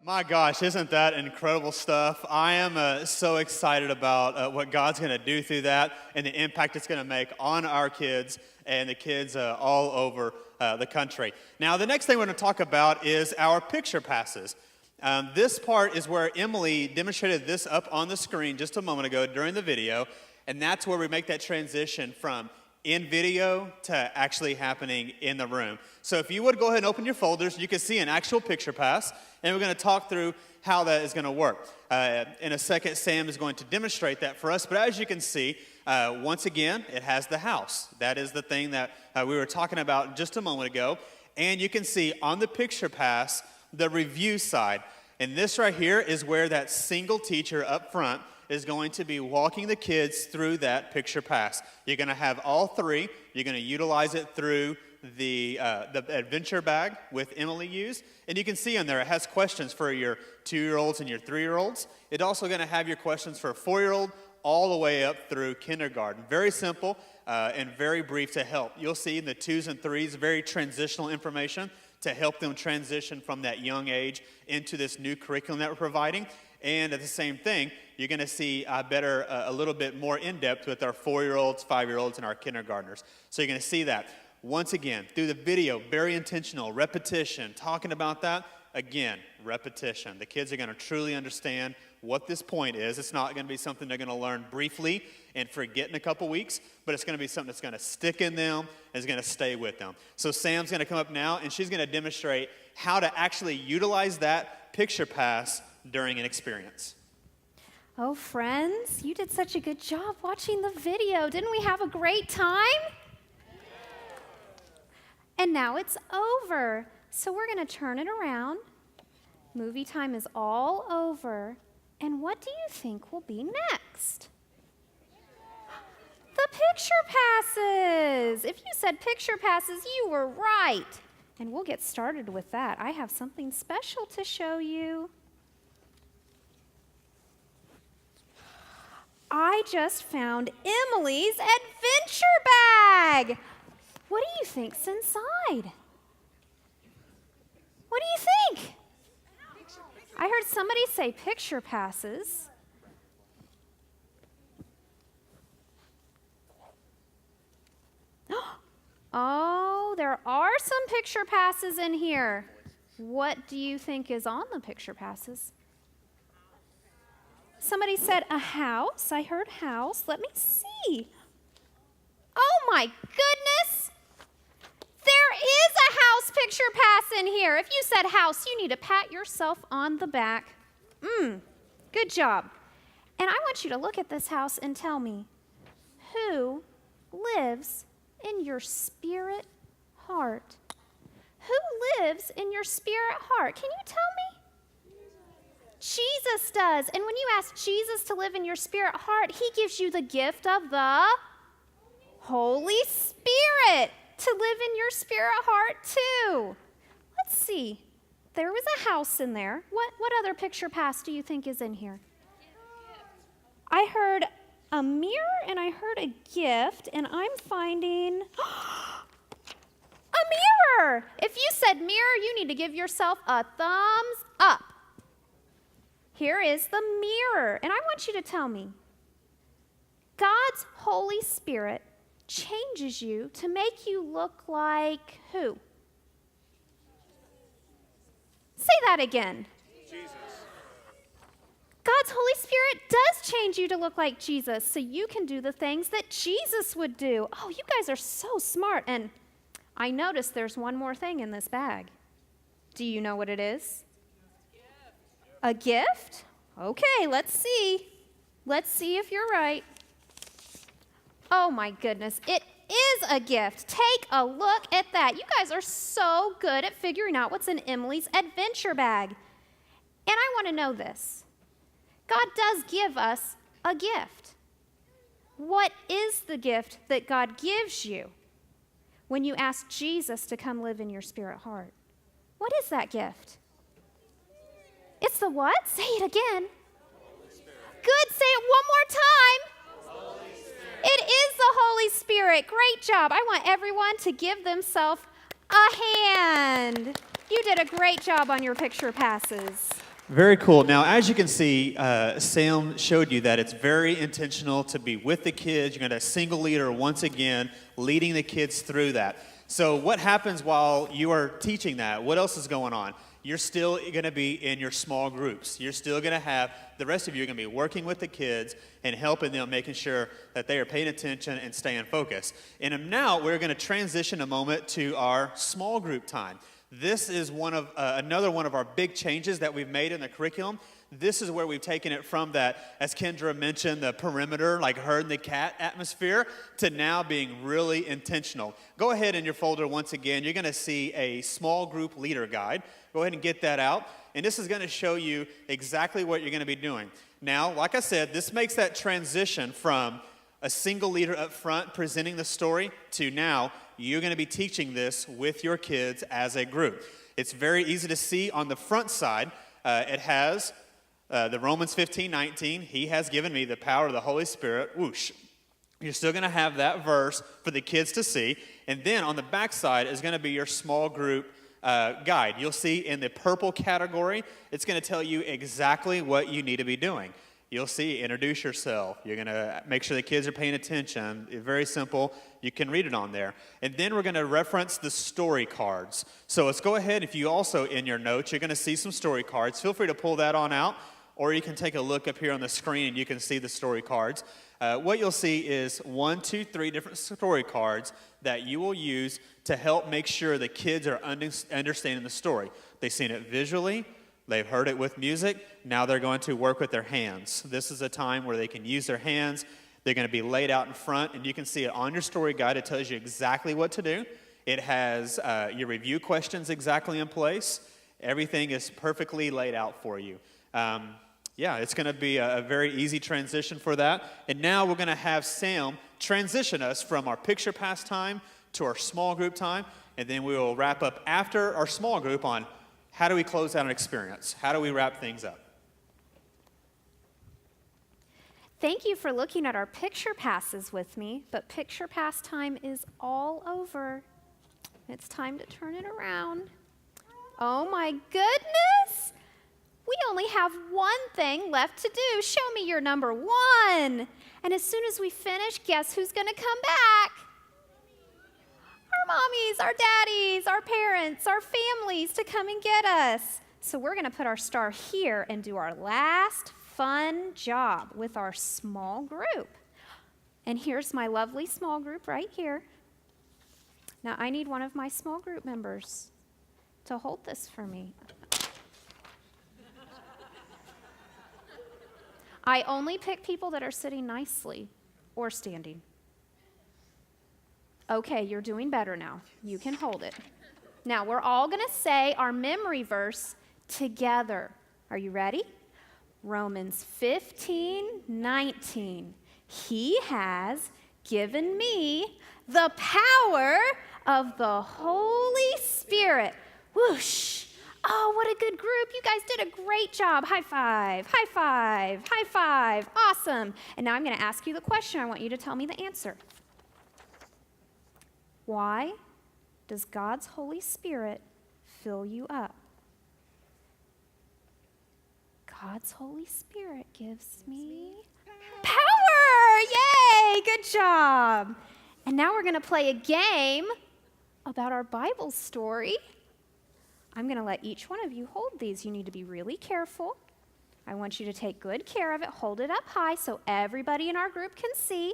My gosh, isn't that incredible stuff? I am so excited about what God's going to do through that and the impact it's going to make on our kids and the kids all over the country. Now, the next thing we're going to talk about is our picture passes. This part is where Emily demonstrated this up on the screen just a moment ago during the video, and that's where we make that transition from in video to actually happening in the room. So if you would go ahead and open your folders, you can see an actual picture pass, and we're going to talk through how that is going to work. In a second, Sam is going to demonstrate that for us, but as you can see, once again, it has the house. That is the thing that we were talking about just a moment ago, and you can see on the picture pass, the review side. And this right here is where that single teacher up front is going to be walking the kids through that picture pass. You're going to have all three. You're going to utilize it through the adventure bag with Emily used. And you can see in there, it has questions for your 2-year-olds and your 3-year-olds. It's also going to have your questions for a 4-year-old all the way up through kindergarten. Very simple and very brief to help. You'll see in the 2s and 3s, very transitional information to help them transition from that young age into this new curriculum that we're providing. And at the same thing, you're going to see a little bit more in-depth with our 4-year-olds, 5-year-olds, and our kindergartners. So you're going to see that. Once again, through the video, very intentional, repetition, talking about that. Again, repetition. The kids are going to truly understand what this point is. It's not going to be something they're going to learn briefly and forget in a couple weeks, but it's going to be something that's going to stick in them and is going to stay with them. So Sam's going to come up now, and she's going to demonstrate how to actually utilize that picture pass during an experience. Oh, friends, you did such a good job watching the video. Didn't we have a great time? And now it's over. So we're going to turn it around. Movie time is all over. And what do you think will be next? The picture passes. If you said picture passes, you were right. And we'll get started with that. I have something special to show you. I just found Emily's adventure bag. What do you think's inside? What do you think? I heard somebody say picture passes. Oh, there are some picture passes in here. What do you think is on the picture passes? Somebody said a house. I heard house. Let me see. Oh my goodness. There is a house picture pass in here. If you said house, you need to pat yourself on the back. Good job. And I want you to look at this house and tell me, who lives in your spirit heart? Who lives in your spirit heart? Can you tell me? Jesus does. And when you ask Jesus to live in your spirit heart, he gives you the gift of the Holy Spirit to live in your spirit heart too. Let's see. There was a house in there. What other picture pass do you think is in here? I heard a mirror and I heard a gift, and I'm finding a mirror. If you said mirror, you need to give yourself a thumbs up. Here is the mirror, and I want you to tell me, God's Holy Spirit changes you to make you look like who? Say that again. Jesus. God's Holy Spirit does change you to look like Jesus so you can do the things that Jesus would do. Oh, you guys are so smart. And I noticed there's one more thing in this bag. Do you know what it is? A gift? Okay, let's see. Let's see if you're right. Oh my goodness, it is a gift. Take a look at that. You guys are so good at figuring out what's in Emily's adventure bag. And I want to know this. God does give us a gift. What is the gift that God gives you when you ask Jesus to come live in your spirit heart? What is that gift? It's the what? Say it again. Good, say it one more time. It is the Holy Spirit. Great job. I want everyone to give themselves a hand. You did a great job on your picture passes. Very cool. Now, as you can see, Sam showed you that it's very intentional to be with the kids. You're going to have a single leader once again leading the kids through that. So what happens while you are teaching that? What else is going on? You're still going to be in your small groups. You're still going to have, the rest of you are going to be working with the kids and helping them, making sure that they are paying attention and staying focused. And now we're going to transition a moment to our small group time. This is another one of our big changes that we've made in the curriculum. This is where we've taken it from that, as Kendra mentioned, the perimeter, like herd the cat atmosphere, to now being really intentional. Go ahead in your folder once again. You're going to see a small group leader guide. Go ahead and get that out. And this is going to show you exactly what you're going to be doing. Now, like I said, this makes that transition from a single leader up front presenting the story to now you're going to be teaching this with your kids as a group. It's very easy to see on the front side. It has the Romans 15:19. He has given me the power of the Holy Spirit. Whoosh. You're still going to have that verse for the kids to see. And then on the back side is going to be your small group guide. You'll see in the purple category, it's going to tell you exactly what you need to be doing. You'll see, introduce yourself. You're going to make sure the kids are paying attention. It's very simple. You can read it on there. And then we're going to reference the story cards. So let's go ahead. If you also, in your notes, you're going to see some story cards. Feel free to pull that on out, or you can take a look up here on the screen and you can see the story cards. What you'll see is 1, 2, 3 different story cards that you will use to help make sure the kids are understanding the story. They've seen it visually. They've heard it with music. Now they're going to work with their hands. This is a time where they can use their hands. They're going to be laid out in front, and you can see it on your story guide. It tells you exactly what to do. It has your review questions exactly in place. Everything is perfectly laid out for you. It's going to be a very easy transition for that. And now we're going to have Sam transition us from our picture pass time to our small group time, and then we will wrap up after our small group on how do we close out an experience? How do we wrap things up? Thank you for looking at our picture passes with me, but picture pass time is all over. It's time to turn it around. Oh my goodness! We only have one thing left to do. Show me your number 1. And as soon as we finish, guess who's going to come back? Our mommies, our daddies, our parents, our families to come and get us. So we're going to put our star here and do our last fun job with our small group. And here's my lovely small group right here. Now I need one of my small group members to hold this for me. I only pick people that are sitting nicely or standing. Okay, you're doing better now. You can hold it. Now, we're all going to say our memory verse together. Are you ready? Romans 15:19. He has given me the power of the Holy Spirit. Whoosh. Oh, what a good group. You guys did a great job. High five, high five, high five. Awesome. And now I'm going to ask you the question. I want you to tell me the answer. Why does God's Holy Spirit fill you up? God's Holy Spirit gives me power. Yay, good job. And now we're going to play a game about our Bible story. I'm going to let each one of you hold these. You need to be really careful. I want you to take good care of it. Hold it up high so everybody in our group can see.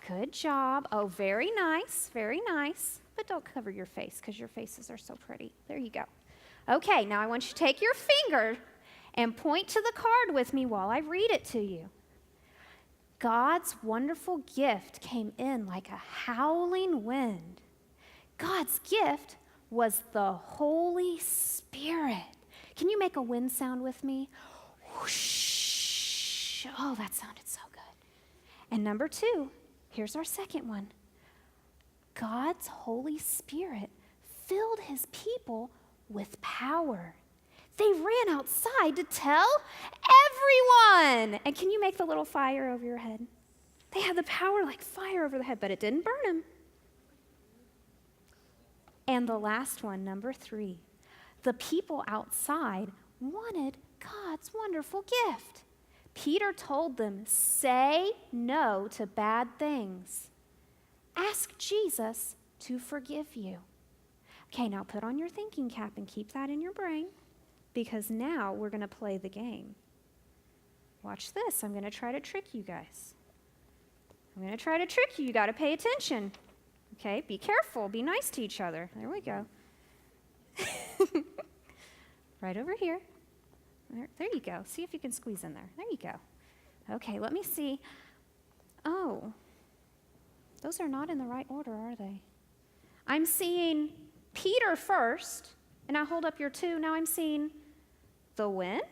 Good job. Oh, very nice, very nice. But don't cover your face because your faces are so pretty. There you go. Okay, now I want you to take your finger and point to the card with me while I read it to you. God's wonderful gift came in like a howling wind. God's gift was the Holy Spirit. Can you make a wind sound with me? Whoosh. Oh, that sounded so good. And number 2, here's our second one. God's Holy Spirit filled his people with power. They ran outside to tell everyone. And can you make the little fire over your head? They had the power like fire over the head, but it didn't burn them. And the last one, number 3, the people outside wanted God's wonderful gift. Peter told them, say no to bad things. Ask Jesus to forgive you. Okay, now put on your thinking cap and keep that in your brain, because now we're going to play the game. Watch this. I'm going to try to trick you guys. I'm going to try to trick you. You got to pay attention. Okay, be careful. Be nice to each other. There we go. Right over here. There you go. See if you can squeeze in there. There you go. Okay, let me see. Oh, those are not in the right order, are they? I'm seeing Peter first, and I hold up your 2. Now I'm seeing the wind,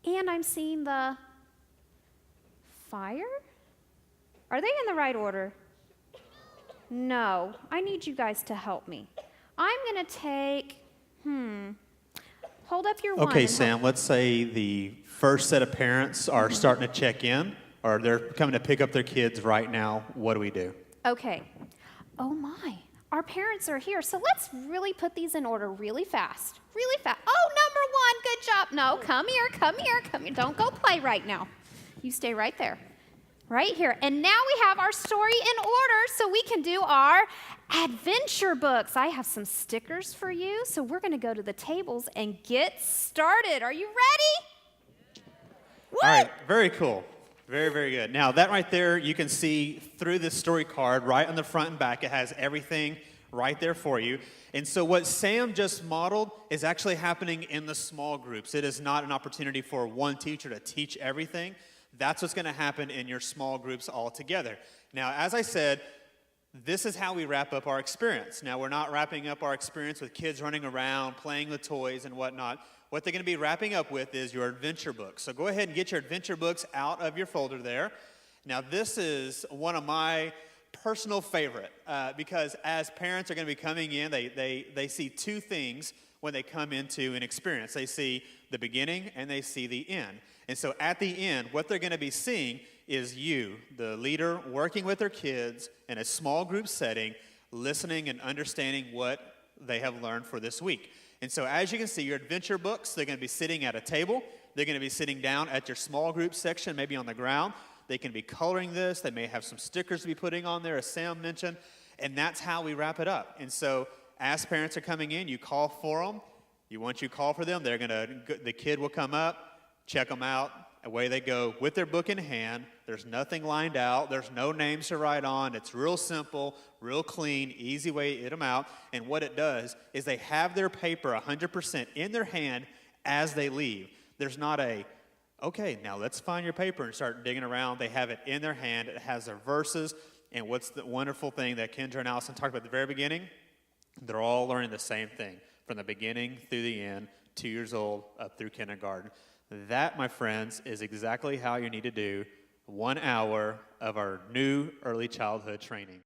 and I'm seeing the fire. Are they in the right order? No. I need you guys to help me. I'm going to take, hold up your 1. Okay, Sam, let's say the first set of parents are starting to check in, or they're coming to pick up their kids right now. What do we do? Okay. Oh my. Our parents are here, so let's really put these in order really fast. Really fast. Oh, number 1, good job. No, come here, come here, come here. Don't go play right now. You stay right there. Right here. And now we have our story in order so we can do our adventure books. I have some stickers for you, so we're going to go to the tables and get started. Are you ready? Woo! All right, very cool. Very, very good. Now, that right there, you can see through this story card, right on the front and back, it has everything right there for you. And so what Sam just modeled is actually happening in the small groups. It is not an opportunity for one teacher to teach everything. That's what's going to happen in your small groups all together. Now, as I said, this is how we wrap up our experience. Now, we're not wrapping up our experience with kids running around, playing with toys and whatnot. What they're going to be wrapping up with is your adventure books. So go ahead and get your adventure books out of your folder there. Now, this is one of my personal favorite because as parents are going to be coming in, they see 2 things when they come into an experience. They see the beginning and they see the end. And so at the end, what they're going to be seeing is you, the leader, working with their kids in a small group setting, listening and understanding what they have learned for this week. And so as you can see, your adventure books, they're going to be sitting at a table. They're going to be sitting down at your small group section, maybe on the ground. They can be coloring this. They may have some stickers to be putting on there, as Sam mentioned. And that's how we wrap it up. And so as parents are coming in, you call for them. Once you call for them, the kid will come up, check them out. Away they go with their book in hand. There's nothing lined out. There's no names to write on. It's real simple, real clean, easy way to get them out. And what it does is they have their paper 100% in their hand as they leave. There's not okay, now let's find your paper and start digging around. They have it in their hand. It has their verses. And what's the wonderful thing that Kendra and Allison talked about at the very beginning? They're all learning the same thing from the beginning through the end, 2 years old up through kindergarten. That, my friends, is exactly how you need to do 1 hour of our new early childhood training.